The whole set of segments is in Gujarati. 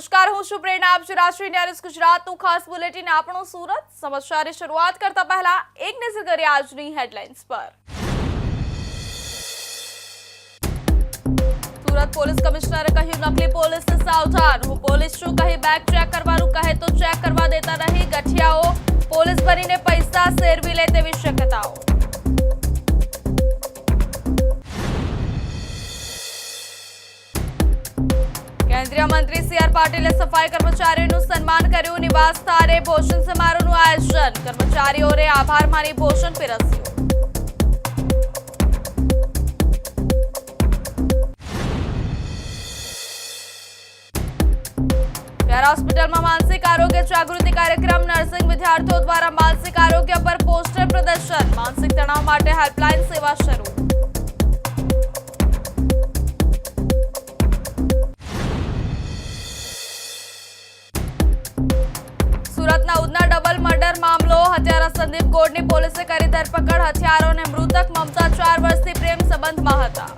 નમસ્કાર, હું છું પ્રેરણા. આપ જો રાષ્ટ્રીય ન્યૂઝ ગુજરાતનું ખાસ બુલેટિન આપણું સુરત સમાચારની શરૂઆત કરતા પહેલા એક નજર કરીએ આજની હેડલાઇન્સ પર. સુરત પોલીસ કમિશનરે કહ્યું નકલી પોલીસને સાવધાન. હું પોલીસ છું કહી બેગ ચેક કરવાનું કહે તો ચેક કરવા દેતા નહીં. ગઠિયાઓ પોલીસ બનીને પૈસા સેરવી લે તેવી શક્યતાઓ. કેન્દ્રીય મંત્રી સી.આર. પાટીલે સફાઈ કર્મચારીઓનું સન્માન કર્યું. નિવાસ સ્થાને ભોજન સમારોહનું આયોજન. કર્મચારીઓને આભાર માની ભોજન પીરસ્યું. કેર હોસ્પિટલમાં માનસિક આરોગ્ય જાગૃતિ કાર્યક્રમ. નર્સિંગ વિદ્યાર્થીઓ દ્વારા માનસિક આરોગ્ય પર પોસ્ટર પ્રદર્શન. માનસિક તણાવ માટે હેલ્પલાઇન સેવા શરૂ. સુરતના ઉધના ડબલ મર્ડર મામલો. હત્યારા સંદીપ ગોડની પોલીસે કરી ધરપકડ. હથિયારોને મૃતક મમતા 4 વર્ષથી પ્રેમ સંબંધમાં હતા.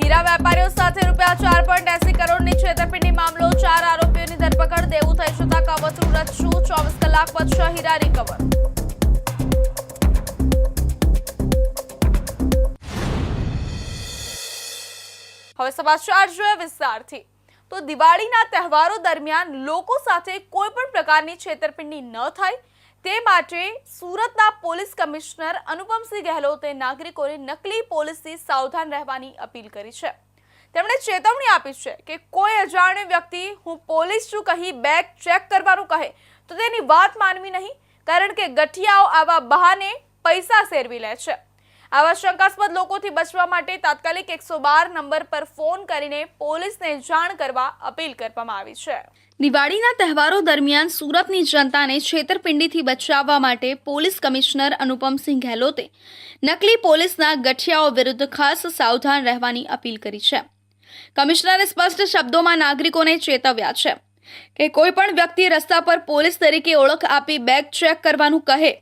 હીરા વેપારીઓ સાથે ₹4.80 કરોડની છેતરપિંડી મામલો. 4 આરોપીઓની ધરપકડ. દેવું થઈ જતા કાવતરું રચ્યું. 24 કલાક પછી હીરા રિકવર. હવે સમાચાર જોઈએ વિસ્તારથી. તો દિવાળીના તહેવારો દરમિયાન લોકો સાથે કોઈ પણ પ્રકારની છેતરપિંડી ન થાય તે માટે સુરતના પોલીસ કમિશનર અનુપમસિંહ ગહેલોતે નાગરિકોને નકલી પોલીસથી સાવધાન રહેવાની અપીલ કરી છે. તેમણે ચેતવણી આપી છે કે કોઈ અજાણ્યો વ્યક્તિ હું પોલીસ છું કહી બેગ ચેક કરવાનું કહે તો તેની વાત માનવી નહીં, કારણ કે ગઠિયાઓ આવા બહાને પૈસા સેરવી લે છે. આવા શંકાસ્પદ લોકોથી બચવા માટે તાત્કાલિક 112 નંબર પર ફોન કરીને પોલીસને જાણ કરવા અપીલ કરવામાં આવી છે. દિવાળીના તહેવારો દરમિયાન સુરતની જનતાને છેતરપિંડીથી બચાવવા માટે પોલીસ કમિશનર અનુપમસિંહ ગહેલોતે નકલી પોલીસના ગઠિયાઓ વિરુદ્ધ ખાસ સાવધાન રહેવાની અપીલ કરી છે. કમિશનરે સ્પષ્ટ શબ્દોમાં નાગરિકોને ચેતવ્યા છે કે કોઈ પણ વ્યક્તિ રસ્તા પર પોલીસ તરીકે ઓળખ આપી બેગ ચેક કરવાનું કહે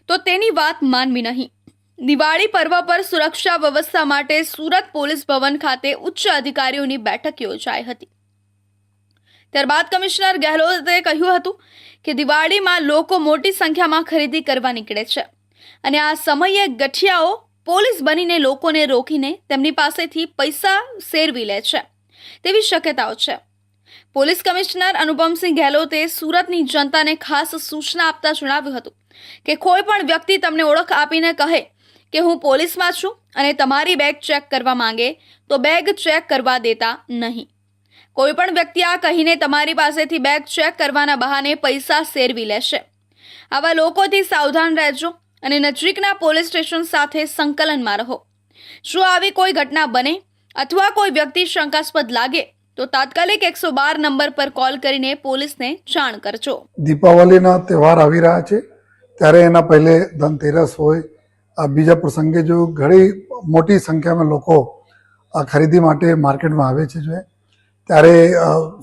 તો તેની વાત માનવી નહીં. દિવાળી પર્વ પર સુરક્ષા વ્યવસ્થા માટે સુરત પોલીસ ભવન ખાતે ઉચ્ચ અધિકારીઓની બેઠક યોજાઈ હતી. ત્યારબાદ કમિશનર ગહેલોતે કહ્યું હતું કે દિવાળીમાં લોકો મોટી સંખ્યામાં ખરીદી કરવા નીકળે છે અને આ સમયે ગઠિયાઓ પોલીસ બનીને લોકોને રોકીને તેમની પાસેથી પૈસા સેરવી લે છે તેવી શક્યતાઓ છે. પોલીસ કમિશનર અનુપમસિંહ ગહેલોતે સુરતની જનતાને ખાસ સૂચના આપતા જણાવ્યું હતું કે કોઈ પણ વ્યક્તિ તમને ઓળખ આપીને કહે કે હું પોલીસમાં છું અને તમારી બેગ ચેક કરવા માંગે તો બેગ ચેક કરવા દેતા નહીં. કોઈ પણ વ્યક્તિ આ કહીને તમારી પાસેથી બેગ ચેક કરવાના બહાને પૈસા સેરવી લેશે. આવા લોકોથી સાવધાન રહેજો અને નજીકના પોલીસ સ્ટેશન સાથે સંકલનમાં રહો. જો આવી કોઈ ઘટના બને અથવા કોઈ વ્યક્તિ શંકાસ્પદ લાગે તો તાત્કાલિક 112 નંબર પર કોલ કરીને પોલીસને જાણ કરજો. દીપાવલીના તહેવાર આવી રહ્યા છે ત્યારે એના પહેલે ધનતેરસ હોય, આ બીજા પ્રસંગે જો ઘણી મોટી સંખ્યામાં લોકો આ ખરીદી માટે માર્કેટમાં આવે છે જો ત્યારે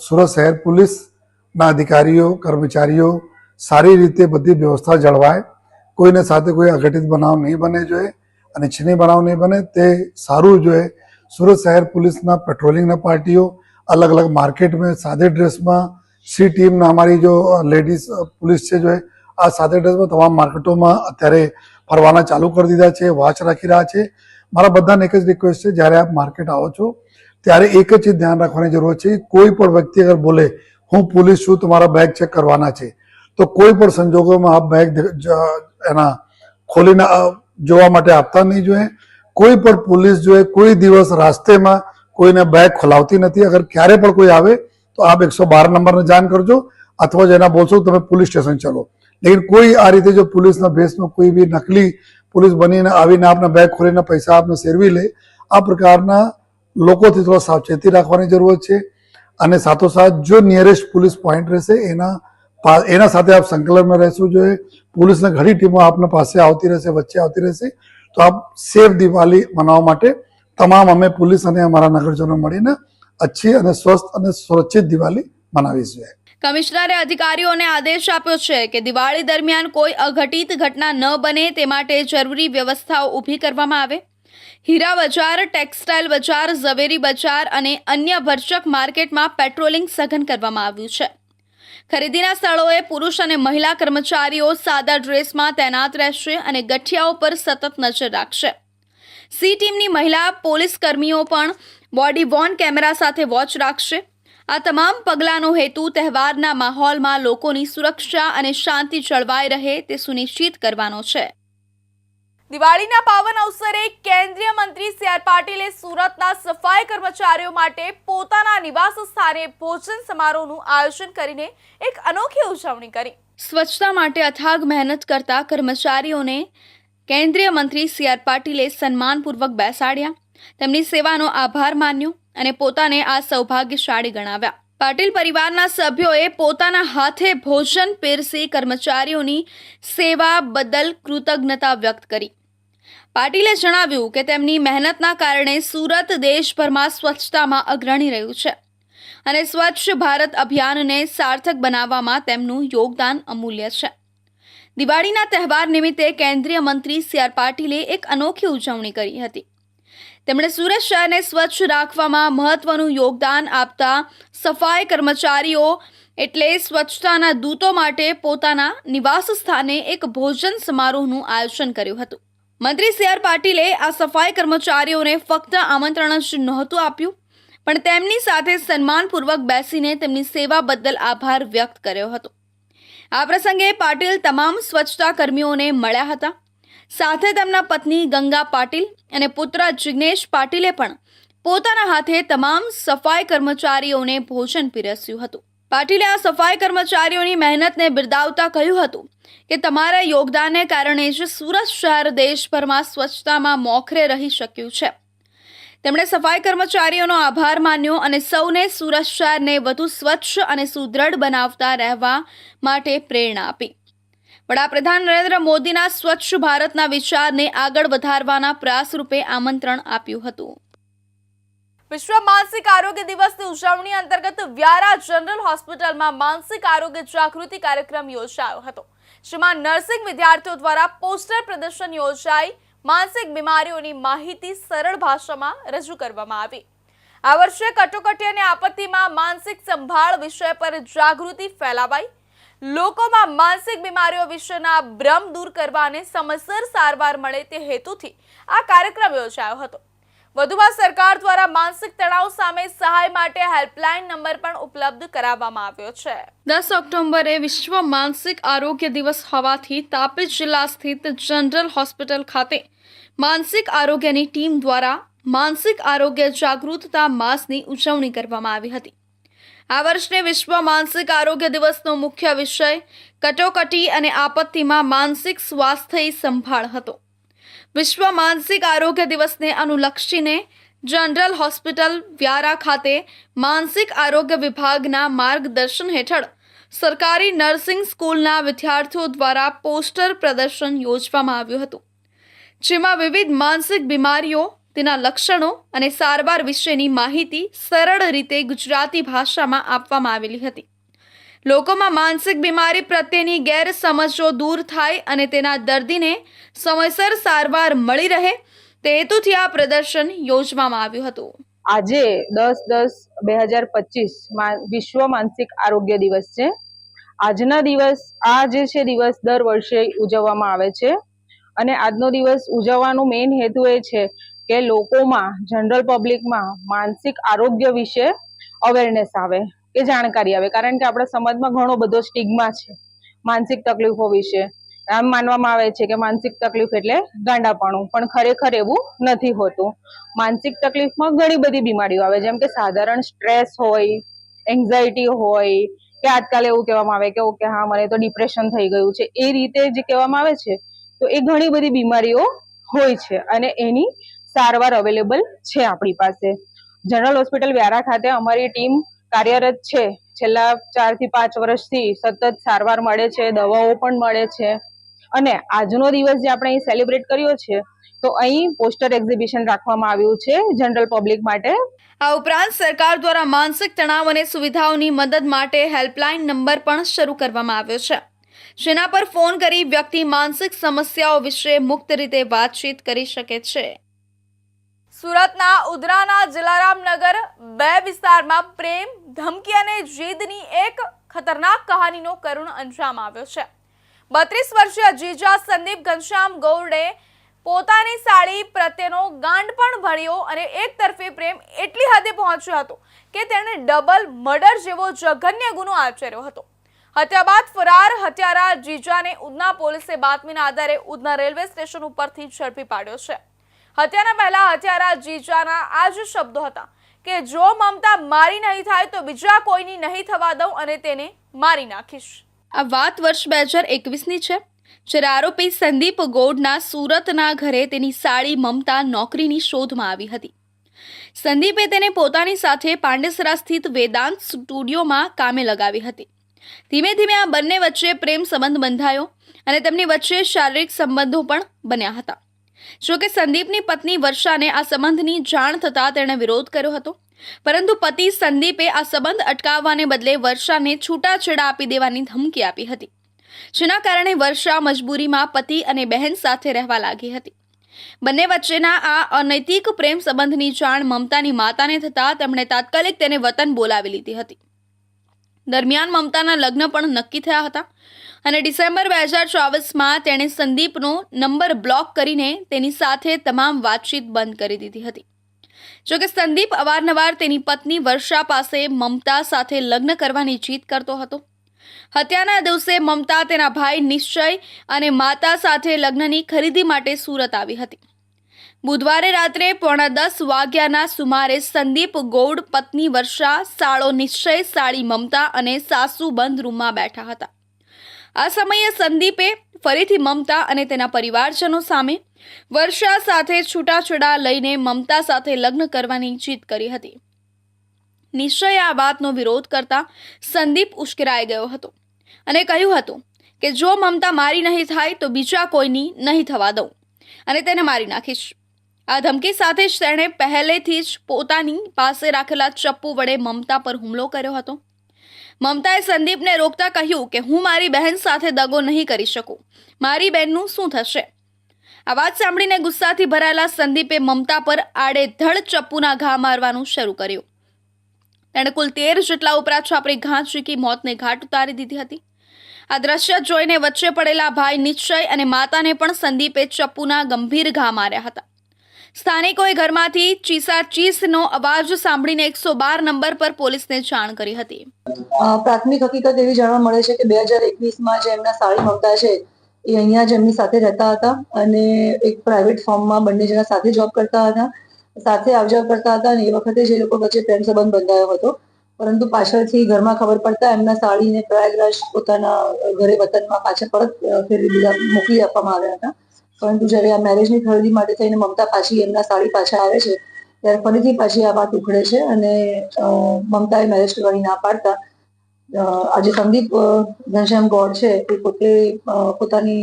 સુરત શહેર પોલીસના અધિકારીઓ કર્મચારીઓ સારી રીતે બધી વ્યવસ્થા જળવાય, કોઈને સાથે કોઈ અઘટિત બનાવ નહીં બને જોઈએ અને છીની બનાવ નહીં બને તે સારું જોઈએ. સુરત શહેર પોલીસના પેટ્રોલિંગના પાર્ટીઓ અલગ અલગ માર્કેટ में सादे ड्रेस में सी टीम हमारी जो लेडीज पुलिस છે जो આ સાદે ડ્રેસમાં તમામ માર્કેટોમાં અત્યારે ફરવાના ચાલુ કરી દીધા છે, વોચ રાખી રહ્યા છે. મારા બધાને એક જ રિક્વેસ્ટ છે, જ્યારે આપ માર્કેટ આવો છો ત્યારે એક જ ચીજ ધ્યાન રાખવાની જરૂર છે. કોઈ પણ વ્યક્તિ અગર બોલે હું પોલીસ છું તમારા બેગ ચેક કરવાના છે તો કોઈ પણ સંજોગોમાં આપ બેગ એના ખોલીને જોવા માટે આપતા નહીં જોઈએ. કોઈ પણ પોલીસ જોઈએ કોઈ દિવસ રાસ્તેમાં કોઈને બેગ ખોલાવતી નથી. અગર ક્યારે પણ કોઈ આવે તો આપ 112 નંબરને જાણ કરજો અથવા જેના બોલશો તમે પોલીસ સ્ટેશન ચલો. લેકિન કોઈ આ રીતે જો પોલીસના ભેસમાં કોઈ બી નકલી પોલીસ બનીને આવીને આપના બેગ ખોલીને પૈસા આપને સેરવી લે, આ પ્રકારના લોકોથી થોડા સાવચેતી રાખવાની જરૂર છે. અને સાથોસાથ જો નિયરેસ્ટ પોલીસ પોઈન્ટ રહેશે એના સાથે આપ સંકલનમાં રહેવું જોઈએ. પોલીસની ઘણી ટીમો આપના પાસે આવતી રહેશે, વચ્ચે આવતી રહેશે. તો આપ સેફ દિવાળી મનાવવા માટે તમામ અમે પોલીસ અને અમારા નગરજનો મળીને अच्छी અને સ્વસ્થ અને સુરક્ષિત દિવાળી મનાવીશું. કમિશનરે અધિકારીઓને આદેશ આપ્યો છે કે દિવાળી દરમિયાન કોઈ અઘટિત ઘટના ન બને તે માટે જરૂરી વ્યવસ્થાઓ ઊભી કરવામાં આવે. હીરા બજાર, ટેક્સટાઇલ બજાર, ઝવેરી બજાર અને અન્ય ભરચક માર્કેટમાં પેટ્રોલિંગ સઘન કરવામાં આવ્યું છે. ખરીદીના સ્થળોએ પુરુષ અને મહિલા કર્મચારીઓ સાદા ડ્રેસમાં તૈનાત રહેશે અને ગઠિયાઓ પર સતત નજર રાખશે. સી ટીમની મહિલા પોલીસ કર્મીઓ પણ બોડી વોર્ન કેમેરા સાથે વોચ રાખશે. આ તમામ પગલાંનો હેતુ તહેવારના માહોલમાં લોકોની સુરક્ષા અને શાંતિ જળવાઈ રહે તે સુનિશ્ચિત કરવાનો છે. દિવાળીના પાવન અવસરે કેન્દ્રીય મંત્રી સી.આર. પાટીલે સુરતના સફાઈ કર્મચારીઓ માટે પોતાના નિવાસ સ્થાને ભોજન સમારોહનું આયોજન કરીને એક અનોખી ઉજવણી કરી. સ્વચ્છતા માટે અથાગ મહેનત કરતા કર્મચારીઓને કેન્દ્રીય મંત્રી સી.આર. પાટીલે સન્માનપૂર્વક બેસાડ્યા, તેમની સેવાનો આભાર માન્યો અને પોતાને આ સૌભાગ્યશાળી ગણાવ્યા. પાટીલ પરિવારના સભ્યોએ પોતાના હાથે ભોજન પીરસી કર્મચારીઓની સેવા બદલ કૃતજ્ઞતા વ્યક્ત કરી. પાટીલે જણાવ્યું કે તેમની મહેનતના કારણે સુરત દેશભરમાં સ્વચ્છતામાં અગ્રણી રહ્યું છે અને સ્વચ્છ ભારત અભિયાનને સાર્થક બનાવવામાં તેમનું યોગદાન અમૂલ્ય છે. દિવાળીના તહેવાર નિમિત્તે કેન્દ્રીય મંત્રી સી.આર. પાટીલે એક અનોખી ઉજવણી કરી હતી. તેમણે સુરત શહેરને સ્વચ્છ રાખવામાં મહત્વનું યોગદાન આપતા સફાઈ કર્મચારીઓ એટલે સ્વચ્છતાના દૂતો માટે પોતાના નિવાસ સ્થાને એક ભોજન સમારોહનું આયોજન કર્યું હતું. મંત્રી સી.આર. પાટીલે આ સફાઈ કર્મચારીઓને ફક્ત આમંત્રણ જ નહોતું આપ્યું, પણ તેમની સાથે સન્માનપૂર્વક બેસીને તેમની સેવા બદલ આભાર વ્યક્ત કર્યો હતો. આ પ્રસંગે પાટીલ તમામ સ્વચ્છતા કર્મીઓને મળ્યા હતા. સાથે તેમના પત્ની ગંગા પાટીલ અને પુત્ર જિગ્નેશ પાટીલે પણ પોતાના હાથે તમામ સફાઈ કર્મચારીઓને ભોજન પીરસ્યું હતું. પાટીલે આ સફાઈ કર્મચારીઓની મહેનતને બિરદાવતા કહ્યું હતું કે તમારા યોગદાનને કારણે જ સુરત શહેર દેશભરમાં સ્વચ્છતામાં મોખરે રહી શક્યું છે. તેમણે સફાઈ કર્મચારીઓનો આભાર માન્યો અને સૌને સુરત શહેરને વધુ સ્વચ્છ અને સુદૃઢ બનાવતા રહેવા માટે પ્રેરણા આપી. વડાપ્રધાન નરેન્દ્ર મોદીના સ્વચ્છ ભારતના વિચારને આગળ વધારવાના પ્રયાસ રૂપે આમંત્રણ આપ્યું હતું. વિશ્વ માનસિક આરોગ્ય દિવસની ઉજવણી અંતર્ગત વ્યારા જનરલ હોસ્પિટલમાં માનસિક આરોગ્ય જાગૃતિ કાર્યક્રમ યોજાયો હતો. જેમાં નર્સિંગ વિદ્યાર્થીઓ દ્વારા પોસ્ટર પ્રદર્શન યોજાઈ માનસિક બીમારીઓની માહિતી સરળ ભાષામાં રજૂ કરવામાં આવી. આ વર્ષે કટોકટી અને આપત્તિમાં માનસિક સંભાળ વિષય પર જાગૃતિ ફેલાવાઈ. લોકોમાં માનસિક બીમારીઓ વિશેના ભ્રમ દૂર કરવા અને સમયસર સારવાર મળે તે હેતુથી આ કાર્યક્રમ યોજાયો હતો. વધુમાં સરકાર દ્વારા માનસિક તણાવ સામે સહાય માટે હેલ્પલાઇન નંબર પણ ઉપલબ્ધ કરાવવામાં આવ્યો છે. 10 ઓક્ટોબરે વિશ્વ માનસિક આરોગ્ય દિવસ હોવાથી તાપી જિલ્લા સ્થિત જનરલ હોસ્પિટલ ખાતે માનસિક આરોગ્યની ટીમ દ્વારા માનસિક આરોગ્ય જાગૃતતા માસની ઉજવણી કરવામાં આવી હતી. આ વર્ષે વિશ્વ માનસિક આરોગ્ય દિવસનો મુખ્ય વિષય કટોકટી અને આપત્તિમાં માનસિક સ્વાસ્થ્ય સંભાળ હતો. વિશ્વ માનસિક આરોગ્ય દિવસને અનુલક્ષીને જનરલ હોસ્પિટલ વ્યારા ખાતે માનસિક આરોગ્ય વિભાગના માર્ગદર્શન હેઠળ સરકારી નર્સિંગ સ્કૂલના વિદ્યાર્થીઓ દ્વારા પોસ્ટર પ્રદર્શન યોજવામાં આવ્યું હતું, જેમાં વિવિધ માનસિક બીમારીઓ, તેના લક્ષણો અને સારવાર વિશેની માહિતી સરળ રીતે ગુજરાતી ભાષામાં આપવામાં આવેલી હતી. લોકોમાં માનસિક બીમારી પ્રત્યેની ગેરસમજો દૂર થાય અને તેના દર્દીને સમયસર સારવાર મળી રહે તે હેતુથી આ પ્રદર્શન યોજવામાં આવ્યું હતું. આજે 10/10/2025 વિશ્વ માનસિક આરોગ્ય દિવસ છે. આજના દિવસ આ જે છે દિવસ દર વર્ષે ઉજવવામાં આવે છે અને આજનો દિવસ ઉજવવાનો મેઇન હેતુ એ છે કે લોકોમાં, જનરલ પબ્લિકમાં માનસિક આરોગ્ય વિશે અવેરનેસ આવે, કે જાણકારી આવે. કારણ કે આપણા સમાજમાં ઘણો બધો સ્ટિગ્મા છે માનસિક તકલીફો વિશે. આમ માનવામાં આવે છે કે માનસિક તકલીફ એટલે ગાંડાપણું, પણ ખરેખર એવું નથી હોતું. માનસિક તકલીફમાં ઘણી બધી બીમારીઓ આવે, જેમ કે સાધારણ સ્ટ્રેસ હોય, એન્ઝાયટી હોય, કે આજકાલ એવું કહેવામાં આવે કે ઓકે હા મને તો ડિપ્રેશન થઈ ગયું છે, એ રીતે જે કહેવામાં આવે છે તો એ ઘણી બધી બીમારીઓ હોય છે અને એની સારવાર અવેલેબલ છે આપણી પાસે. જનરલ હોસ્પિટલ વ્યારા ખાતે અમારી ટીમ કાર્યરત છે. છેલ્લા 4 થી 5 વર્ષથી સતત સારવાર મળે છે, દવાઓ પણ મળે છે. અને આજનો દિવસ જે આપણે અહીં સેલિબ્રેટ કર્યો છે તો અહીં પોસ્ટર એક્ઝિબિશન રાખવામાં આવ્યું છે જનરલ પબ્લિક માટે. આ ઉપરાંત સરકાર દ્વારા માનસિક તણાવ અને સુવિધાઓની મદદ માટે હેલ્પલાઇન નંબર પણ શરૂ કરવામાં આવ્યો છે, જેના પર ફોન કરી વ્યક્તિ માનસિક સમસ્યાઓ વિશે મુક્ત રીતે વાતચીત કરી શકે છે. સુરતના ઉધનાના જલારામનગર 2 વિસ્તારમાં પ્રેમ, ધમકી અને જીદની એક ખતરનાક કહાનીનો કરુણ અંજામ આવ્યો છે. 32 વર્ષીય જીજા સંદીપ ઘનશ્યામ ગૌડે પોતાની સાળી પ્રત્યેનો ગાંડપણ ભર્યો અને એક તરફી પ્રેમ એટલી હદે પહોંચ્યો હતો કે તેણે ડબલ મર્ડર જેવો જઘન્ય ગુનો આચર્યો હતો. હત્યા બાદ ફરાર હત્યારા જીજાને ઉધના પોલીસે બાતમીના આધારે ઉધના રેલવે સ્ટેશન ઉપરથી ઝડપી પાડ્યો છે. હત્યાના પહેલા હત્યારા જીજાના આ જ શબ્દો હતા કે જો મમતા મારી નહીં થાય તો બીજા કોઈની નહીં થવા દઉં અને તેને મારી નાખીશ. આ વાત વર્ષ 2021ની છે, જ્યારે આરોપી સંદીપ ગૌડના સુરતના ઘરે તેની સાળી મમતા નોકરીની શોધમાં આવી હતી. સંદીપે તેને પોતાની સાથે પાંડેસરા સ્થિત વેદાંત સ્ટુડિયોમાં કામે લગાવી હતી. ધીમે ધીમે આ બંને વચ્ચે પ્રેમ સંબંધ બંધાયો અને તેમની વચ્ચે શારીરિક સંબંધો પણ બન્યા હતા. જોકે સંદીપની પત્ની વર્ષાને આ સંબંધની જાણ થતાં તેણે વિરોધ કર્યો હતો, પરંતુ પતિ સંદીપે આ સંબંધ અટકાવવાને બદલે વર્ષાને છૂટાછેડા આપી દેવાની ધમકી આપી હતી, જેના કારણે વર્ષા મજબૂરીમાં પતિ અને બહેન સાથે રહેવા લાગી હતી. બંને વચ્ચેના આ અનૈતિક પ્રેમ સંબંધની જાણ મમતાની માતાને થતાં તેમણે તાત્કાલિક તેને વતન બોલાવી લીધી હતી. દરમિયાન મમતાના લગ્ન પણ નક્કી થયા હતા અને ડિસેમ્બર 2024માં તેણે સંદીપનો નંબર બ્લોક કરીને તેની સાથે તમામ વાતચીત બંધ કરી દીધી હતી. જોકે સંદીપ અવારનવાર તેની પત્ની વર્ષા પાસે મમતા સાથે લગ્ન કરવાની જીદ કરતો હતો. હત્યાના દિવસે મમતા તેના ભાઈ નિશ્ચય અને માતા સાથે લગ્નની ખરીદી માટે સુરત આવી હતી. બુધવારે રાત્રે 9:45 વાગ્યાના સુમારે સંદીપ ગૌડ, પત્ની વર્ષા, સાળો નિશ્ચય, સાળી મમતા અને સાસુ બંધ રૂમમાં બેઠા હતા. આ સમયે સંદીપે ફરીથી મમતા અને તેના પરિવારજનો સામે વર્ષા સાથે છૂટાછેડા લઈને મમતા સાથે લગ્ન કરવાની જીદ કરી હતી. નિશ્ચયે આ વાતનો વિરોધ કરતા સંદીપ ઉશ્કેરાઈ ગયો હતો અને કહ્યું હતું કે જો મમતા મારી નહીં થાય તો બીજા કોઈની નહીં થવા દઉં અને તેને મારી નાખીશ. આ ધમકી સાથે જ તેણે પહેલેથી જ પોતાની પાસે રાખેલા ચપ્પુ વડે મમતા પર હુમલો કર્યો હતો. મમતાએ સંદીપને રોકતા કહ્યું કે હું મારી બહેન સાથે દગો નહીં કરી શકું, મારી બહેનનું શું થશે? આ વાત સાંભળીને ગુસ્સાથી ભરાયેલા સંદીપે મમતા પર આડેધડ ચપ્પુના ઘા મારવાનું શરૂ કર્યું. તેણે કુલ 13 જેટલા ઉપરા છાપરી ઘા ઝીકી મોતને ઘાટ ઉતારી દીધી હતી. આ દ્રશ્ય જોઈને વચ્ચે પડેલા ભાઈ નિશ્ચય અને માતાને પણ સંદીપે ચપ્પુના ગંભીર ઘા માર્યા હતા. સ્થાનિકોએ ઘરમાંથી ચીસાચીસનો અવાજ સાંભળીને 112 નંબર પર પોલીસને જાણ કરી હતી. પ્રાથમિક હકીકત એવી જાણવા મળે છે કે 2021માં જે એમના સાળી મમતા છે એ અહીંયા જ એમની સાથે રહેતા હતા અને એક પ્રાઇવેટ ફોર્મમાં બંને જણા સાથે જોબ કરતા હતા, સાથે આવજાવ કરતા હતા અને એ વખતે જે લોકો વચ્ચે પ્રેમ સંબંધ બંધાયો હતો. પરંતુ પાછળથી ઘરમાં ખબર પડતા એમના સાળીને પ્રયાગરાજ પોતાના ઘરે વતનમાં પાછા પરત મોકલી આપવામાં આવ્યા હતા. પરંતુ જ્યારે આ મેરેજની ખરીદી માટે થઈને મમતા પાછી એમના સાળી પાછા આવે છે ત્યારે ફરીથી પાછી આ વાત ઉખડે છે અને મમતાએ મેરેજ કરવાની ના પાડતા આજે સંદીપ ઘનશ્યામ ગૌડ છે એ પોતે પોતાની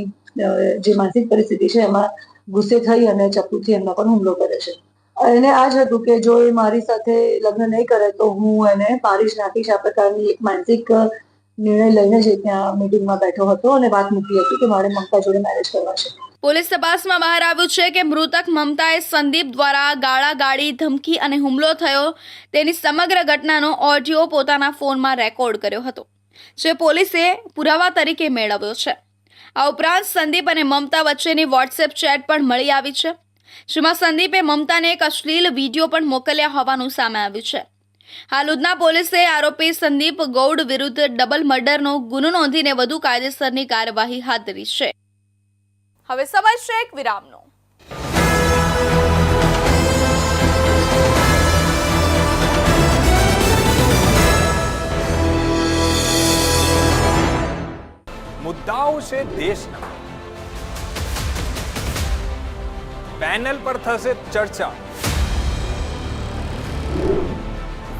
જે માનસિક પરિસ્થિતિ છે એમાં ગુસ્સે થઈ અને ચપ્પુથી એમના પર હુમલો કરે છે. એને આ જ હતું કે જો એ મારી સાથે લગ્ન નહીં કરે તો હું એને મારી જ નાખીશ. આ પ્રકારની એક માનસિક નિર્ણય લઈને જ ત્યાં મીટિંગમાં બેઠો હતો અને વાત મૂકી હતી કે મારે મમતા જોડે મેરેજ કરવા છે. પોલીસ તપાસમાં બહાર આવ્યું છે કે મૃતક મમતાએ સંદીપ દ્વારા ગાળાગાળી, ધમકી અને હુમલો થયો તેની સમગ્ર ઘટનાનો ઓડિયો પોતાના ફોનમાં રેકોર્ડ કર્યો હતો, જે પોલીસે પુરાવા તરીકે મેળવ્યો છે. આ ઉપરાંત સંદીપ અને મમતા વચ્ચેની વોટ્સએપ ચેટ પણ મળી આવી છે, જેમાં સંદીપે મમતાને એક અશ્લીલ વિડીયો પણ મોકલ્યા હોવાનું સામે આવ્યું છે. હાલ ઉધના પોલીસે આરોપી સંદીપ ગૌડ વિરુદ્ધ ડબલ મર્ડરનો ગુનો નોંધીને વધુ કાયદેસરની કાર્યવાહી હાથ ધરી છે. હવે સમય છે એક વિરામનો. મુદ્દાઓ છે દેશના, પેનલ પર થશે ચર્ચા,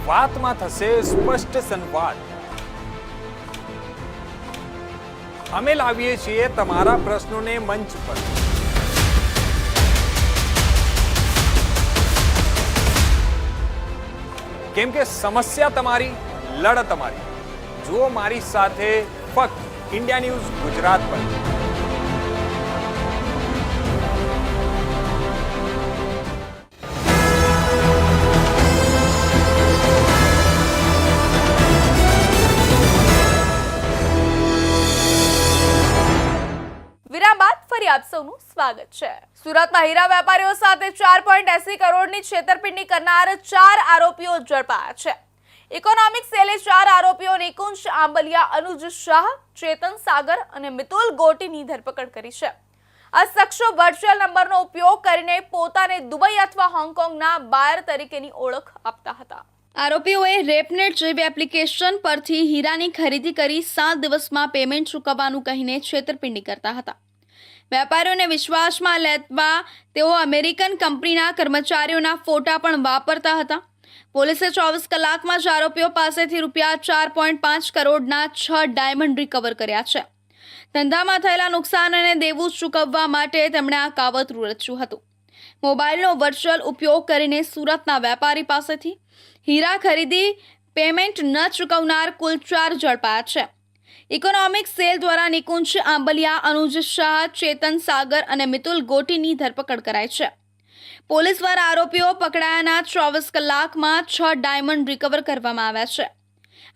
વાતમાં થશે સ્પષ્ટ સંવાદ. અમે લાવીએ છીએ તમારા પ્રશ્નોને મંચ પર. કેમ કે સમસ્યા તમારી, લડત અમારી. જુઓ મારી સાથે ફક્ત ઇન્ડિયા ન્યૂઝ ગુજરાત પર. વિરામ બાદ ફરી આપ સૌનું સ્વાગત છે. સુરતમાં હીરા વેપારીઓ સાથે 4.80 કરોડની છેતરપિંડી કરનાર 4 આરોપીઓ ઝડપાયા છે. ઇકોનોમિક સેલે 4 આરોપીઓ નિકુંજ આંબલિયા, અનુજ શાહ, ચેતન સાગર અને મિતુલ ગોટીની ધરપકડ કરી છે. આ શખ્સો વર્ચ્યુઅલ નંબરનો ઉપયોગ કરીને પોતાને દુબઈ અથવા હોંગકોંગના બાયર તરીકેની ઓળખ આપતા હતા. આરોપીઓએ રેપનેટ જેવી એપ્લિકેશન પરથી હીરાની ખરીદી કરી 7 દિવસમાં પેમેન્ટ ચૂકવવાનું કહીને છેતરપિંડી કરતા હતા. વેપારીઓને વિશ્વાસમાં લેવા તેઓ અમેરિકન કંપનીના કર્મચારીઓના ફોટા પણ વાપરતા હતા. પોલીસે 24 કલાકમાં જ આરોપીઓ પાસેથી રૂપિયા 4.5 કરોડના 6 ડાયમંડ રિકવર કર્યા છે. ધંધામાં થયેલા નુકસાન અને દેવું ચૂકવવા માટે તેમણે આ કાવતરું રચ્યું હતું. મોબાઈલનો વર્ચ્યુઅલ ઉપયોગ કરીને સુરતના વેપારી પાસેથી હીરા ખરીદી પેમેન્ટ ન ચૂકવનાર કુલ 4 ઝડપાયા છે. ઇકોનોમિક સેલ દ્વારા નિકુંજ આંબલિયા, અનુજ શાહ, ચેતન સાગર અને મિતુલ ગોટીની ધરપકડ કરાઈ છે. પોલીસ દ્વારા આરોપીઓ પકડાયાના 24 કલાકમાં 6 ડાયમંડ રિકવર કરવામાં આવ્યા છે.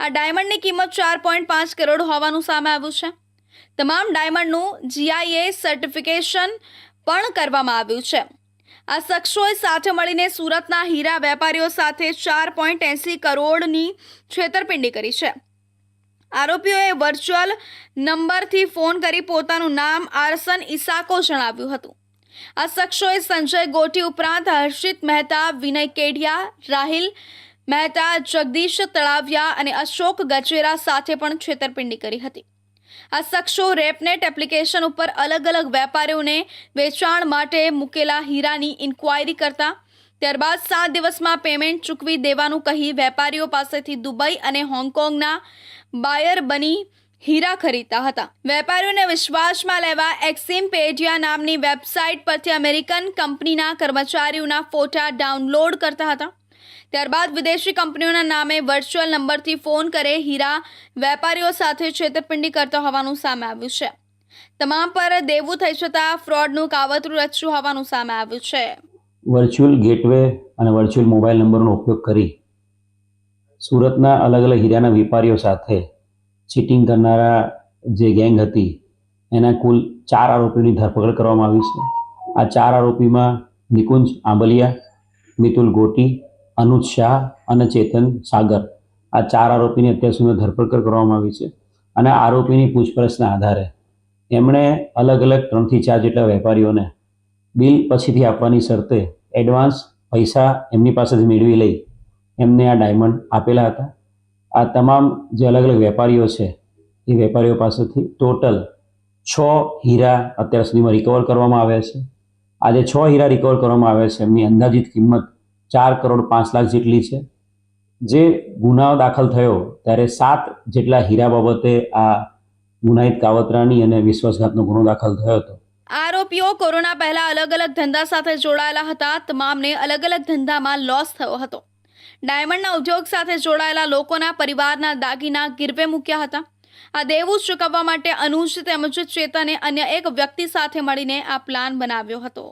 આ ડાયમંડની કિંમત 4.5 કરોડ હોવાનું સામે આવ્યું છે. તમામ ડાયમંડનું GIA સર્ટિફિકેશન પણ કરવામાં આવ્યું છે. આ શખ્સોએ સાથે મળીને સુરતના હીરા વેપારીઓ સાથે 4.80 કરોડની છેતરપિંડી કરી છે. આરોપીઓએ વર્ચ્યુઅલ નંબરથી ફોન કરી પોતાનું નામ આરસન ઇસાકો જણાવ્યું હતું. આ શખ્સોએ સંજય ગોટી ઉપરાંત હર્ષિત મહેતા, વિનય કેડિયા, રાહિલ મહેતા, જગદીશ તળાવિયા અને અશોક ગજેરા સાથે પણ છેતરપિંડી કરી હતી. આ શખ્સો રેપનેટ એપ્લિકેશન ઉપર અલગ અલગ વેપારીઓને વેચાણ માટે મૂકેલા હીરાની ઇન્ક્વાયરી કરતા, ત્યારબાદ 7 દિવસમાં પેમેન્ટ ચૂકવી દેવાનું કહી વેપારીઓ પાસેથી દુબઈ અને હોંગકોંગના બાયર બની હીરા ખરીદતા હતા. વેપારીઓને વિશ્વાસમાં લેવા એક્સિમપેડિયા નામની વેબસાઇટ પરથી અમેરિકન કંપનીના કર્મચારીઓના ફોટા ડાઉનલોડ કરતા હતા. ત્યારબાદ વિદેશી કંપનીઓના નામે વર્ચ્યુઅલ નંબરથી ફોન કરે હીરા વેપારીઓ સાથે છેતરપિંડી કરતા હોવાનું સામે આવ્યું છે. તમામ પર દેવું થઈ જતાં ફ્રોડનું કાવતરું રચ્યું હોવાનું સામે આવ્યું છે. વર્ચ્યુઅલ ગેટવે અને વર્ચ્યુઅલ મોબાઈલ નંબરનો ઉપયોગ કરી સુરતના અલગ અલગ હીરાના વેપારીઓ સાથે ચીટિંગ કરનારા જે ગેંગ હતી એના કુલ 4 આરોપીઓની ધરપકડ કરવામાં આવી છે. આ 4 આરોપીમાં નિકુંજ આંબલિયા, મિતુલ ગોટી, અનુજ શાહ અને ચેતન સાગર, આ 4 આરોપીની અત્યાર સુધીમાં ધરપકડ કરવામાં આવી છે. અને આરોપીની પૂછપરછના આધારે એમણે અલગ અલગ 3 થી 4 જેટલા વેપારીઓને બિલ પછીથી આપવાની શરતે એડવાન્સ પૈસા એમની પાસેથી મેળવી લઈ એમને આ ડાયમંડ આપેલા હતા. આ તમામ જે અલગ અલગ વેપારીઓ છે એ વેપારીઓ પાસેથી ટોટલ 6 હીરા અત્યાર સુધીમાં રિકવર કરવામાં આવ્યા છે. આ જે 6 હીરા રિકવર કરવામાં આવ્યા છે એમની અંદાજિત કિંમત 4 કરોડ 5 લાખ જેટલી છે. જે ગુનાઓ દાખલ થયો ત્યારે 7 જેટલા હીરા બાબતે આ ગુનાહિત કાવતરાની અને વિશ્વાસઘાતનો ગુનો દાખલ થયો હતો. આરોપીઓ કોરોના પહેલા અલગ અલગ ધંધા સાથે જોડાયેલા હતા. તમામને અલગ અલગ ધંધામાં લોસ થયો હતો. ડાયમંડના ઉદ્યોગ સાથે જોડાયેલા લોકોના પરિવારના દાગીના ગીરવે મૂક્યા હતા. આ દેવું ચૂકવવા માટે અનુજ તેમજ ચેતને અન્ય એક વ્યક્તિ સાથે મળીને આ પ્લાન બનાવ્યો હતો.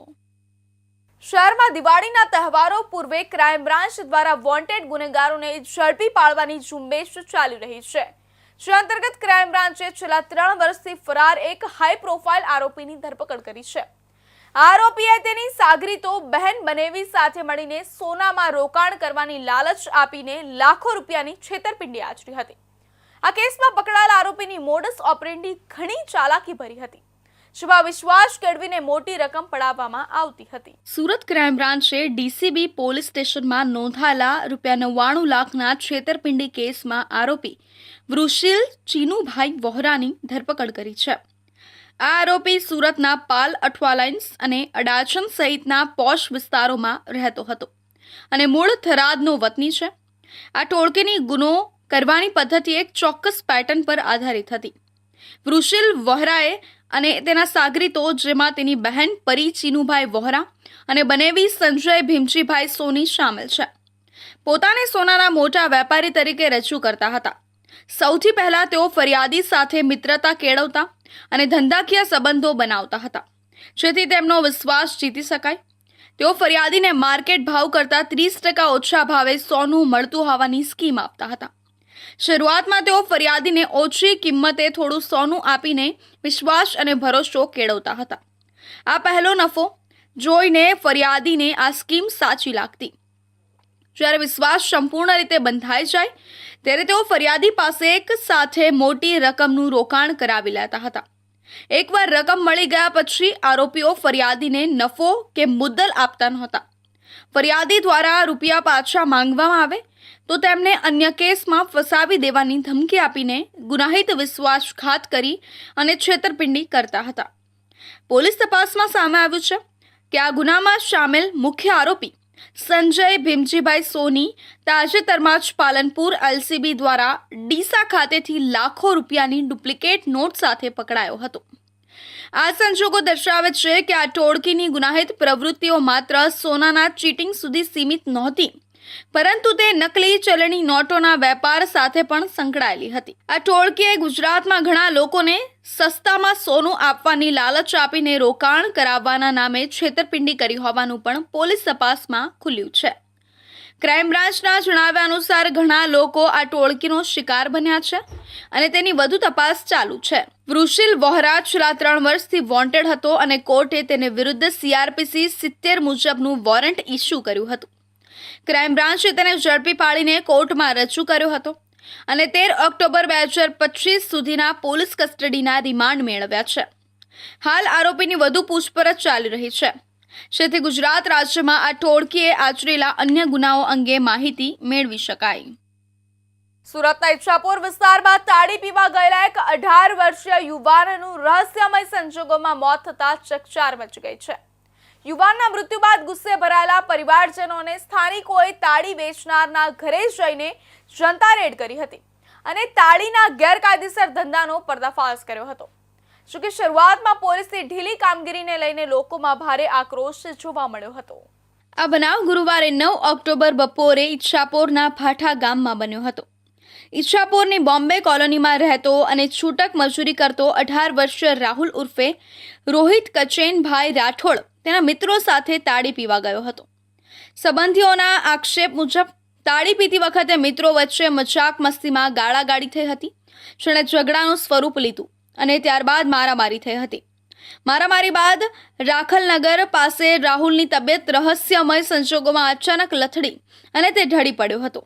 શહેરમાં દિવાળીના તહેવારો પૂર્વે ક્રાઇમ બ્રાન્ચ દ્વારા વોન્ટેડ ગુનેગારોને ઝડપી પાડવાની ઝુંબેશ ચાલી રહી છે. જે અંતર્ગત ક્રાઇમ બ્રાન્ચે છેલ્લા 3 વર્ષથી ફરાર એક હાઈ પ્રોફાઇલ આરોપીની ધરપકડ કરી છે. આરોપીએ તેની સાગરીતો બહેન બનેવી સાથે મળીને સોનામાં રોકાણ કરવાની લાલચ આપીને લાખો રૂપિયાની છેતરપિંડી આચરી હતી. આ કેસમાં પકડાયેલા આરોપીની મોડસ ઓપરેન્ડી ઘણી ચાલાકી ભરી હતી, જેમાં વિશ્વાસ કેળવીને મોટી રકમ પડાવવામાં આવતી હતી. સુરત ક્રાઇમ બ્રાન્ચે ડીસીબી પોલીસ સ્ટેશનમાં નોંધાયેલા ₹99 લાખના છેતરપિંડી કેસમાં આરોપી વૃષિલ ચીનુભાઈ વોહરાની ધરપકડ કરી છે. આ આરોપી સુરતના પાલ અઠવાલાઇન્સ અને અડાજણ સહિતના પોશ વિસ્તારોમાં રહેતો હતો અને મૂળ થરાદનો વતની છે. આ ટોળકીની ગુનો કરવાની પદ્ધતિ એક ચોક્કસ પેટર્ન પર આધારિત હતી. વૃષિલ વોહરાએ અને તેના સાગરીતો, જેમાં તેની બહેન પરી ચીનુભાઈ વોહરા અને બનેવી સંજય ભીમજીભાઈ સોની શામેલ છે. પોતાને સોનાના મોટા વેપારી તરીકે રજૂ કરતા હતા. સૌથી પહેલા તેઓ ફરિયાદી સાથે મિત્રતા કેળવતા અને ધંધાકીય સંબંધો બનાવતા હતા, જેથી તેમનો વિશ્વાસ જીતી શકાય. તેઓ ફરિયાદીને માર્કેટ ભાવ કરતાં 30% ઓછા ભાવે સોનું મળતું હોવાની સ્કીમ આપતા હતા. શરૂઆતમાં તેઓ ફરિયાદીને ઓછી કિંમતે થોડું સોનું આપીને વિશ્વાસ અને ભરોસો કેળવતા હતા. આ પહેલો નફો જોઈને ફરિયાદીને આ સ્કીમ સાચી લાગતી. જ્યારે વિશ્વાસ સંપૂર્ણ રીતે બંધાઈ જાય ત્યારે તેઓ ફરિયાદી પાસે એક સાથે મોટી રકમનું રોકાણ કરાવી લેતા હતા. એકવાર રકમ મળી ગયા પછી આરોપીઓ ફરિયાદીને નફો કે મુદ્દલ આપતા નહોતા. ફરિયાદી દ્વારા રૂપિયા પાછા માંગવામાં આવે તો તેમને અન્ય કેસમાં ફસાવી દેવાની ધમકી આપીને ગુનાહિત વિશ્વાસઘાત કરી અને છેતરપિંડી કરતા હતા. પોલીસ તપાસમાં સામે આવ્યું છે કે આ ગુનામાં સામેલ મુખ્ય આરોપી સંજય ભીમજીભાઈ સોની તાજેતરમાં જ પાલનપુર એલસીબી દ્વારા ડીસા ખાતેથી લાખો રૂપિયાની ડુપ્લિકેટ નોટ સાથે પકડાયો હતો. આ સંજોગો દર્શાવે છે કે આ ટોળકીની ગુનાહિત પ્રવૃત્તિઓ માત્ર સોનાના ચીટિંગ સુધી સીમિત નહોતી, પરંતુ તે નકલી ચલણી નોટોના વેપાર સાથે પણ સંકળાયેલી હતી. આ ટોળકીએ ગુજરાતમાં ઘણા લોકોને સસ્તામાં સોનું આપવાની લાલચ આપીને રોકાણ કરાવવાના નામે છેતરપિંડી કરી હોવાનું પણ પોલીસ તપાસમાં ખુલ્યું છે. ક્રાઇમ બ્રાન્ચના જણાવ્યા અનુસાર ઘણા લોકો આ ટોળકીનો શિકાર બન્યા છે અને તેની વધુ તપાસ ચાલુ છે. વૃષિલ વોહરા છેલ્લા 3 વર્ષથી વોન્ટેડ હતો અને કોર્ટે તેને વિરુદ્ધ CRPC 70 મુજબનું વોરંટ ઇસ્યુ કર્યું હતું. ક્રાઇમ બ્રાન્ચે તેને ઝડપી પાડીને કોર્ટમાં રજૂ કર્યો હતો અને 13 ઓક્ટોબર 2025 સુધીના પોલીસ કસ્ટડીના રિમાન્ડ મેળવ્યા છે. હાલ આરોપીની વધુ પૂછપરછ ચાલી રહી છે, જેથી ગુજરાત રાજ્યમાં આ ટોળકીએ આચરેલા અન્ય ગુનાઓ અંગે માહિતી મેળવી શકાય. સુરતના ઈચ્છાપુર વિસ્તારમાં તાળી પીવા ગયેલા એક 18 વર્ષીય યુવાનનું રહસ્યમય સંજોગોમાં મોત થતા ચકચાર મચી ગઈ છે. યુવાનના મૃત્યુ બાદ ગુસ્સે ભરાયેલા પરિવારજનોને સ્થાનિકોએ તાળી વેચનારના ઘરે જઈને જનતા રેડ કરી હતી અને તાળીના ગેરકાયદેસર ધંધાનો પર્દાફાશ કર્યો હતો. જોકે શરૂઆતમાં પોલીસની ઢીલી કામગીરીને લઈને લોકોમાં ભારે આક્રોશ જોવા મળ્યો હતો. આ બનાવ ગુરુવારે 9 ઓક્ટોબર બપોરે ઈચ્છાપુરના ભાઠા ગામમાં બન્યો હતો. ઈચ્છાપુરની બોમ્બે કોલોનીમાં રહેતો અને છૂટક મજૂરી કરતો 18 વર્ષીય રાહુલ ઉર્ફે રોહિત કચેનભાઈ રાઠોડ તેના મિત્રો સાથે તાળી પીવા ગયો હતો. સંબંધીઓના આક્ષેપ મુજબ તાળી પીતી વખતે મિત્રો વચ્ચે મજાક મસ્તીમાં ગાળાગાળી થઈ હતી, જેણે ઝઘડાનું સ્વરૂપ લીધું અને ત્યારબાદ મારામારી થઈ હતી. મારામારી બાદ રાખલનગર પાસે રાહુલની તબિયત રહસ્યમય સંજોગોમાં અચાનક લથડી અને તે ઢળી પડ્યો હતો.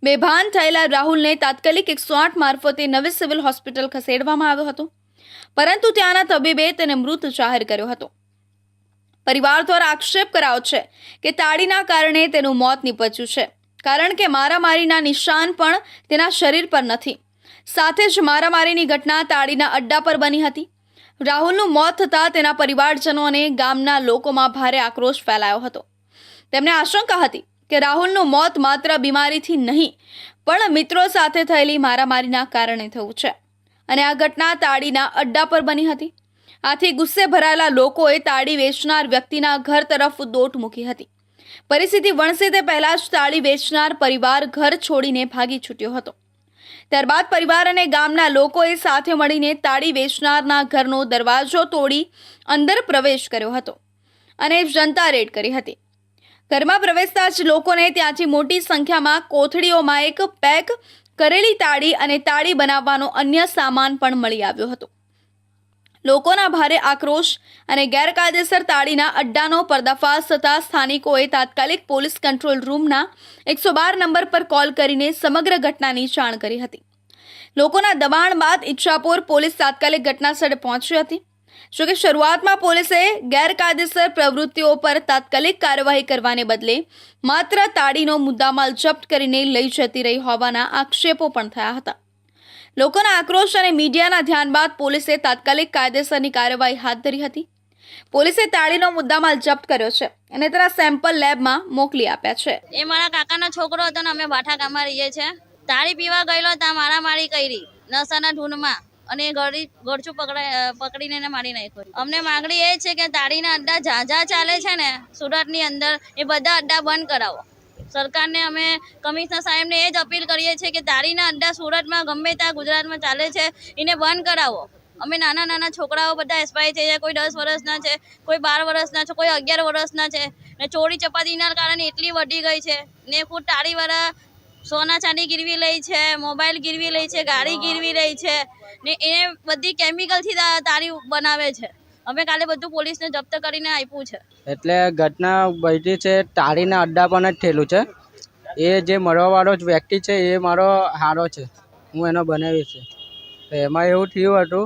બેભાન થયેલા રાહુલને તાત્કાલિક 108 મારફતે નવી સિવિલ હોસ્પિટલ ખસેડવામાં આવ્યો હતો, પરંતુ ત્યાંના તબીબે તેને મૃત જાહેર કર્યો હતો. પરિવાર દ્વારા આક્ષેપ કરાયો છે કે તાળીના કારણે તેનું મોત નીપજ્યું છે, કારણ કે મારામારીના નિશાન પણ તેના શરીર પર નથી. સાથે જ મારામારીની ઘટના તાળીના અડ્ડા પર બની હતી. રાહુલનું મોત થતાં તેના પરિવારજનો અને ગામના લોકોમાં ભારે આક્રોશ ફેલાયો હતો. તેમને આશંકા હતી કે રાહુલનું મોત માત્ર બીમારીથી નહીં પણ મિત્રો સાથે થયેલી મારામારીના કારણે થયું છે અને આ ઘટના તાળીના અડ્ડા પર બની હતી. આથી ગુસ્સે ભરાયેલા લોકોએ તાળી વેચનાર વ્યક્તિના ઘર તરફ દોટ મૂકી હતી. પરિસ્થિતિ વણસે તે પહેલા જ તાળી વેચનાર પરિવાર ઘર છોડીને ભાગી છૂટ્યો હતો. ત્યારબાદ પરિવાર અને ગામના લોકોએ સાથે મળીને તાળી વેચનારના ઘરનો દરવાજો તોડી અંદર પ્રવેશ કર્યો હતો અને જનતા રેડ કરી હતી. ઘરમાં પ્રવેશતા જ લોકોને ત્યાંથી મોટી સંખ્યામાં કોથળીઓમાં એક પેક કરેલી તાળી અને તાળી બનાવવાનો અન્ય સામાન પણ મળી આવ્યો હતો. લોકોના ભારે આક્રોશ અને ગેરકાયદેસર તાળીના અડ્ડાનો પર્દાફાશ થતાં સ્થાનિકોએ તાત્કાલિક પોલીસ કંટ્રોલ રૂમના 112 નંબર પર કોલ કરીને સમગ્ર ઘટનાની જાણ કરી હતી. લોકોના દબાણ બાદ ઈચ્છાપુર પોલીસ તાત્કાલિક ઘટનાસ્થળે પહોંચી હતી. જોકે શરૂઆતમાં પોલીસે ગેરકાયદેસર પ્રવૃત્તિઓ પર તાત્કાલિક કાર્યવાહી કરવાને બદલે માત્ર તાળીનો મુદ્દામાલ જપ્ત કરીને લઈ જતી રહી હોવાના આક્ષેપો પણ થયા હતા. લોકોના આક્રોશ અને મીડિયાના ધ્યાન બાદ પોલીસે તાત્કાલિક કાયદેસરની કાર્યવાહી હાથ ધરી હતી. પોલીસે તાળીનો મુદ્દામાલ જપ્ત કર્યો છે અને તેના સેમ્પલ લેબમાં મોકલી આપ્યા છે. એ મારા કાકાનો છોકરો હતો ને અમે ભાઠા ગામમાં રહીએ છીએ. તાળી પીવા ગયેલો ત્યાં મારામારી કરી નશાના ઢૂંઢમાં અને ગળચું પકડીને એને મારી નાખ્યો. અમને માંગણી એ છે કે તાળીના અડ્ડા જ્યાં ચાલે છે ને સુરતની અંદર એ બધા અડ્ડા બંધ કરાવો. સરકારને અમે કમિશનર સાહેબને એ જ અપીલ કરીએ છીએ કે દારૂના અડ્ડા સુરતમાં ગમે ત્યાં ગુજરાતમાં ચાલે છે એને બંધ કરાવો. અમે નાના છોકરાઓ બધા એક્સપાયર થઈ જાય, કોઈ 10 વર્ષના છે, કોઈ 12 વર્ષના છે, કોઈ 11 વર્ષના છે ને ચોરી ચપાતીના કારણે એટલી વધી ગઈ છે ને ખુદ તાળીવાળા સોના ચાંદી ગીરવી લે છે, મોબાઈલ ગીરવી લે છે, ગાડી ગીરવી લે છે ને એને બધી કેમિકલથી તાળી બનાવે છે. અમે કાલે બધું પોલીસને જપ્ત કરીને આપ્યું છે. એટલે ઘટના બધી છે તાળીના અડ્ડા પણ જ થયેલું છે. એ જે મરવાવાળો જ વ્યક્તિ છે એ મારો હારો છે, હું એનો બનાવી છે. તો એમાં એવું થયું હતું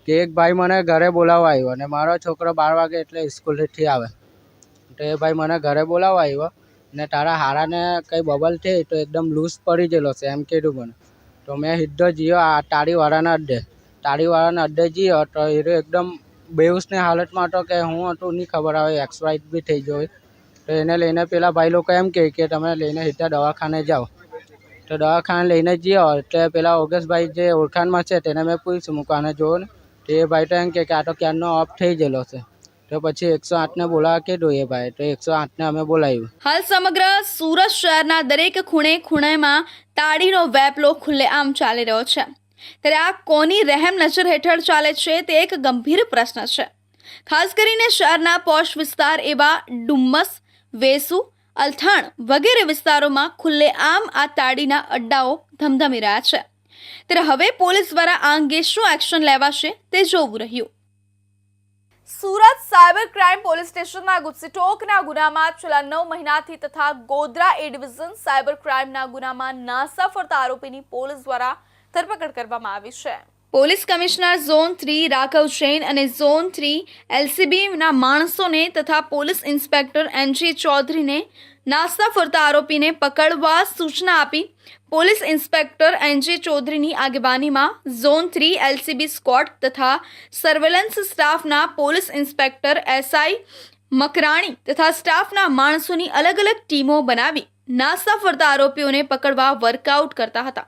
કે એક ભાઈ મને ઘરે બોલાવવા આવ્યો અને મારો છોકરો 12 વાગે એટલે સ્કૂલેથી આવે તો એ ભાઈ મને ઘરે બોલાવવા આવ્યો ને તારા હારાને કંઈ બબલ થઈ તો એકદમ લૂઝ પડી ગયેલો છે એમ કીધું મને. તો મેં સીધો જીયો આ તાળીવાળાના અડ્ડે જીયો તો એ એકદમ બેહોશની હાલતમાં હતો કે હું હતું નહીં ખબર આવે, એક્સપાયર બી થઈ ગયો. તો એને લઈને પેલા ભાઈ લોકો એમ કહે કે તમે લઈને સીધા દવાખાને જાઓ. તો દવાખાને લઈને ગયો એટલે પેલા ઓગસ્ટભાઈ જે ઓળખાણમાં છે તેને મેં પૂછ્યું મૂકવાને જોવો ને તો એ ભાઈ તો એમ કે આ તો ક્યારનો ઓફ થઈ ગયેલો છે. તો પછી 108ને બોલાવવા કીધું એ ભાઈ, તો 108ને અમે બોલાવ્યું. હાલ સમગ્ર સુરત શહેરના દરેક ખૂણેમાં તાળીનો વેપલો ખુલ્લેઆમ ચાલી રહ્યો છે. ત્યારે આ કોની રહેમ નજર હેઠળ ચાલે છે તે એક ગંભીર પ્રશ્ન છે. ખાસ કરીને શહેરના પોશ વિસ્તાર એવા ડુમ્મસ, વેસુ, અલથાણ વગેરે વિસ્તારોમાં ખુલ્લેઆમ આ તાળીના અડ્ડાઓ ધમધમી રહ્યા છે. ત્યારે હવે પોલીસ દ્વારા આ અંગે શું એક્શન લેવાશે તે જોવું રહ્યું. સુરત સાયબર ક્રાઇમ પોલીસ સ્ટેશનના ગુજસીટોકના ગુનામાં છેલ્લા 9 મહિનાથી તથા ગોધરા એ ડિવિઝન સાયબર ક્રાઇમના ગુનામાં નાસા ફરતા આરોપીની પોલીસ દ્વારા ધરપકડ કરવામાં આવી છે. Police commissioner zone 3 Raghav Jain અને ઝોન 3 એલસીબીના માણસોને તથા પોલીસ ઇન્સ્પેક્ટર એનજી ચૌધરીને નાસ્તા ફરતા આરોપીને પકડવા સૂચના આપી પોલીસ ઇન્સ્પેક્ટર એનજી ચૌધરીની આગેવાનીમાં ઝોન 3 એલસીબી સ્ક્વોડ તથા સર્વેલન્સ સ્ટાફના પોલીસ ઇન્સ્પેક્ટર એસઆઈ મકરાણી તથા સ્ટાફના માણસોની અલગ અલગ ટીમો બનાવી નાસ્તા ફરતા આરોપીઓને પકડવા વર્કઆઉટ કરતા હતા.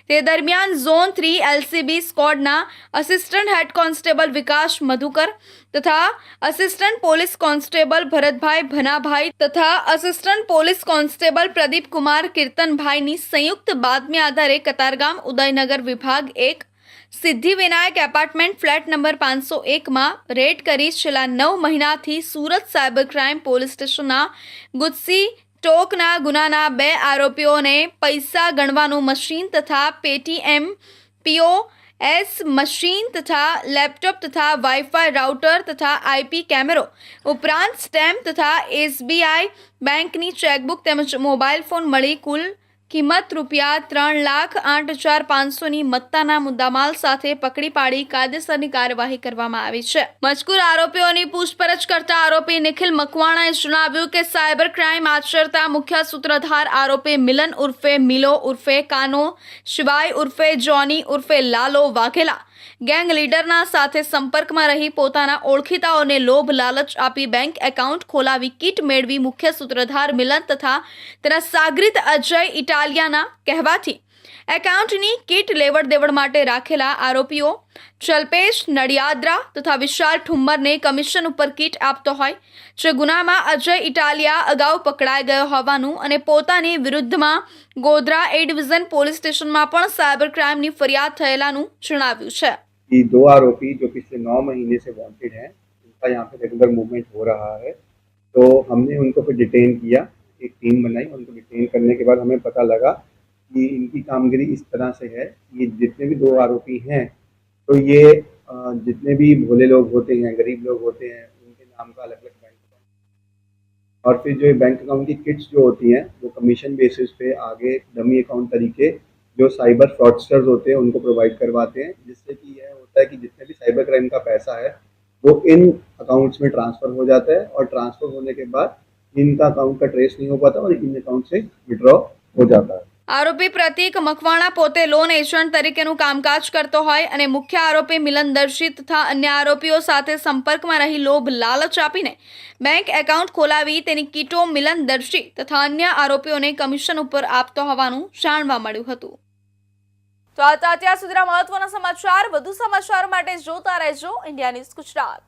તે દરમિયાન ઝોન 3 એલસીબી સ્ક્વોડના assistant head constable Vikas Madhukar તથા assistant police constable Bharatbhai Bhanabhai તથા assistant police constable Pradeep Kumar કીર્તનભાઈની સંયુક્ત બાતમી આધારે કતારગામ ઉદયનગર વિભાગ 1 સિદ્ધિવિનાયક એપાર્ટમેન્ટ ફ્લેટ નંબર 501માં રેડ કરી છેલ્લા 9 મહિનાથી સુરત સાયબર ક્રાઇમ પોલીસ સ્ટેશનના ગુજસી ટોકના ગુનાના 2 આરોપીઓને પૈસા ગણવાનું મશીન તથા પેટીએમ POS મશીન તથા લેપટોપ તથા વાઈફાઈ રાઉટર તથા IP કેમેરો ઉપરાંત સ્ટેમ્પ તથા SBI બેંકની ચેકબુક તેમજ મોબાઈલ ફોન મળી કુલ કિંમત ₹3,08,500ની મત્તાના મુદ્દામાલ સાથે પકડી પાડી કાયદેસરની કાર્યવાહી કરવામાં આવી છે. મજકૂર આરોપીઓની પૂછપરછ કરતા આરોપી નિખિલ મકવાણાએ જણાવ્યું કે સાયબર ક્રાઇમ આચરતા મુખ્ય સૂત્રધાર આરોપી મિલન ઉર્ફે મિલો ઉર્ફે કાનો શિવાય ઉર્ફે જોની ઉર્ફે લાલો વાઘેલા ગેંગ લીડરના સાથે સંપર્કમાં રહી પોતાના ઓળખીતાઓને લોભ લાલચ આપી બેંક એકાઉન્ટ ખોલાવી કીટ મેળવી મુખ્ય સૂત્રધાર મિલન તથા તેના સાગરીત અજય ઇટાલિયાના કહેવાથી એકાઉન્ટની કીટ લેવડ દેવડ માટે રાખેલા આરોપીઓ ચલ્પેશ નડિયાદરા તથા વિશાલ ઠુમ્મરને કમિશન ઉપર કીટ આપતો હોય. જે ગુનામાં અજય ઇટાલિયા અગાઉ પકડાઈ ગયો હોવાનું અને પોતાની વિરુદ્ધમાં ગોધરા એ ડિવિઝન પોલીસ સ્ટેશનમાં પણ સાયબર ક્રાઇમની ફરિયાદ થયેલાનું જણાવ્યું છે. कि 2 आरोपी जो पिछले 9 महीने से वांटेड हैं, उनका यहाँ पे रेगुलर मूवमेंट हो रहा है. तो हमने उनको फिर डिटेन किया, एक टीम बनाई. उनको डिटेन करने के बाद हमें पता लगा कि इनकी कामगिरी इस तरह से है. ये जितने भी 2 आरोपी हैं तो ये जितने भी भोले लोग होते हैं, गरीब लोग होते हैं, उनके नाम का अलग अलग बैंक अकाउंट और फिर जो बैंक अकाउंट की किट्स जो होती हैं वो कमीशन बेसिस पे आगे डमी अकाउंट तरीके जो साइबर फ्रॉडस्टर्स होते हैं उनको प्रोवाइड करवाते हैं, जिससे कि यह होता है कि जितने भी साइबर क्राइम का पैसा है वो इन अकाउंट्स में ट्रांसफ़र हो जाता है और ट्रांसफ़र होने के बाद इनका अकाउंट का ट्रेस नहीं हो पाता और इन अकाउंट से विड्रॉ हो जाता है. આરોપી પ્રતીક મકવાણા પોતે લોન એજન્ટ તરીકેનું કામકાજ કરતો હોય અને મુખ્ય આરોપી મિલન દર્શી તથા અન્ય આરોપીઓ સાથે સંપર્કમાં રહી લોભ લાલચ આપીને બેંક એકાઉન્ટ ખોલાવી તેની કીટો મિલન દર્શી તથા અન્ય આરોપીઓને કમિશન ઉપર આપતો હોવાનું જાણવા મળ્યું હતું. તો આ અત્યાર સુધીના મહત્વના સમાચાર. વધુ સમાચારો માટે જોતા રહેજો ઇન્ડિયા ન્યૂઝ ગુજરાત.